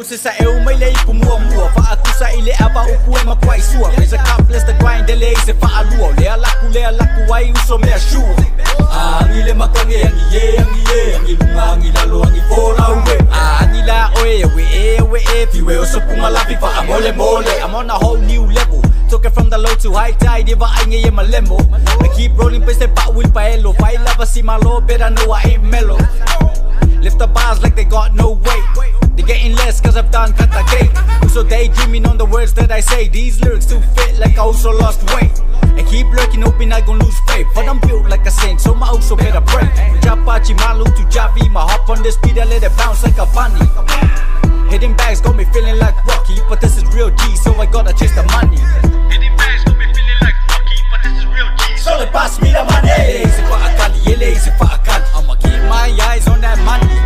Si Saeu may lay muamua. Fa aku sa ile aba upu e makwai sua. There's a couples the grind delay se fa alua. Lea laku ai uso me ashua. Angi le makange angi lunga angi lalo angi fora uwe. Angi la we fiwe oso punga lapi fa amole mole. I'm on a whole new level. Took it from the low to high tide, iba ay ngayon malemo. I keep rolling pa step pa will paelo. Fight lava si malo, but I know I ain't mellow. Lift the bars like they got no weight. They getting less cause I've done cut the gate. So daydreaming on the words that I say. These lyrics too fit like I also lost weight. I keep lurking hoping I gon' lose faith. But I'm built like a saint so my also better pray. Japachi malu to Javi. My hop on the speed I let it bounce like a bunny. Hitting bags got me feeling like Rocky. But this is real G so I gotta chase the money. Hitting bags got me feeling like Rocky. But this is real G so they pass me the money. Lazy for a Kali, lazy for a Kali. I'ma keep my eyes on that money.